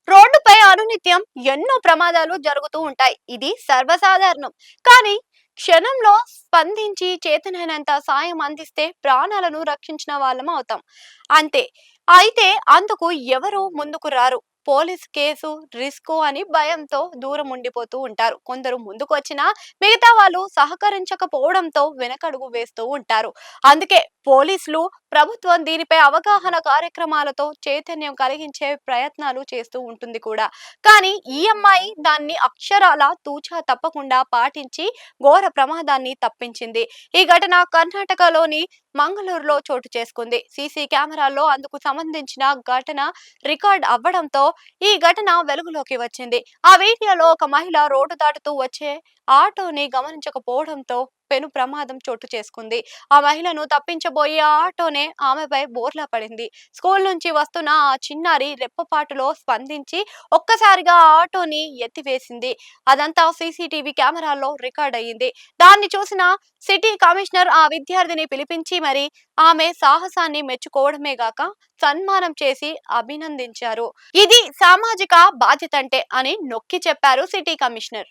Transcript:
రోడ్డుపై అనునిత్యం ఎన్నో ప్రమాదాలు జరుగుతూ ఉంటాయి. ఇది సర్వసాధారణం. కానీ క్షణంలో స్పందించి చేతనైనంత సాయం అందిస్తే ప్రాణాలను రక్షించిన వాళ్ళం అవుతాం. అంతే. అయితే అందుకు ఎవరు ముందుకు రారు. పోలీస్ కేసు రిస్క్ అని భయంతో దూరం ఉండిపోతూ ఉంటారు. కొందరు ముందుకు వచ్చినా మిగతా వాళ్ళు సహకరించకపోవడంతో వెనకడుగు వేస్తూ ఉంటారు. అందుకే పోలీసులు, ప్రభుత్వం దీనిపై అవగాహన కార్యక్రమాలతో చైతన్యం కలిగించే ప్రయత్నాలు చేస్తూ ఉంటుంది కూడా. కానీ ఈ అమ్మాయి దాన్ని అక్షరాల తూచా తప్పకుండా పాటించి ఘోర ప్రమాదాన్ని తప్పించింది. ఈ ఘటన కర్ణాటకలోని మంగళూరులో చోటు చేసుకుంది. సీసీ కెమెరాల్లో అందుకు సంబంధించిన ఘటన రికార్డ్ అవ్వడంతో ఈ ఘటన వెలుగులోకి వచ్చింది. ఆ వీడియోలో ఒక మహిళ రోడ్డు దాటుతూ వచ్చే ఆటోని గమనించకపోవడంతో పెను ప్రమాదం చోటు చేసుకుంది. ఆ మహిళను తప్పించబోయే ఆ ఆటోనే ఆమెపై బోర్లా పడింది. స్కూల్ నుంచి వస్తున్న ఆ చిన్నారి రెప్పపాటులో స్పందించి ఒక్కసారిగా ఆ ఆటోని ఎత్తివేసింది. అదంతా సీసీటీవీ కెమెరాల్లో రికార్డ్ అయ్యింది. దాన్ని చూసిన సిటీ కమిషనర్ ఆ విద్యార్థిని పిలిపించి మరి ఆమె సాహసాన్ని మెచ్చుకోవడమే గాక సన్మానం చేసి అభినందించారు. ఇది సామాజిక బాధ్యతంటే అని నొక్కి చెప్పారు సిటీ కమిషనర్.